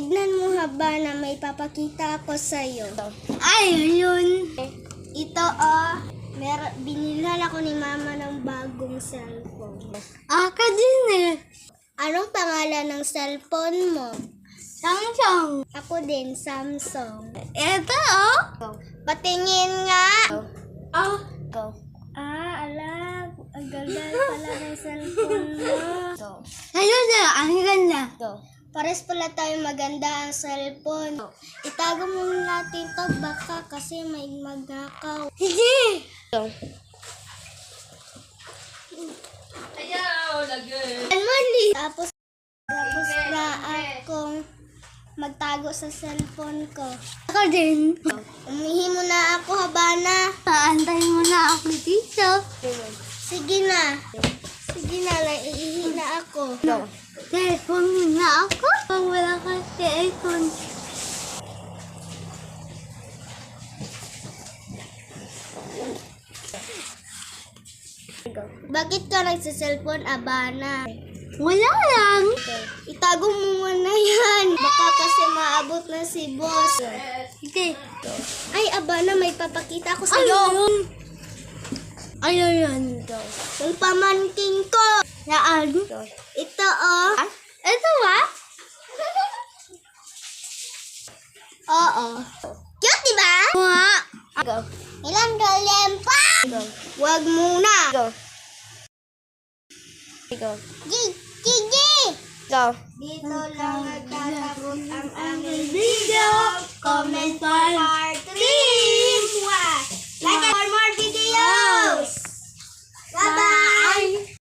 Tignan mo haba na may papakita ako sa'yo. Ay, yun. Ito binilhan ako ni mama ng bagong cellphone. Aka din eh. Anong pangalan ng cellphone mo? Samsung. Ako din, Samsung. Ito Patingin nga! Oh. Go. Alam. Ang ganda pala ng cellphone mo. Ayun na, ang ganda. Go. Pares pala tayo maganda ang cellphone. Itago muna natin to baka kasi may magnakaw. Sige. Go. Ayaw, lagay. Mali. Tapos na akong magtago sa cellphone ko. Ako din. Umihi mo na ako, Habana. Paantayin mo na ako dito. Sige na. Sige na, naiihi na ako. No. Telephone mo na ako. Pag wala ka telephone. Bakit ka nagsa-cellphone, Abana? Wala lang. Itago mo muna yan. Baka kasi maabot na si boss. Sige. Ay, Abana, may papakita ko sa'yo. Ayun. Yung pamangking ko. Saan? Ito, Ito ba? Oo. Cute, diba? Nga. Go. Ilan galing pa? Go. Wag muna. Go. Go. Gigi! Go. Dito lang nagtatapos ang aming video. Comment part 3.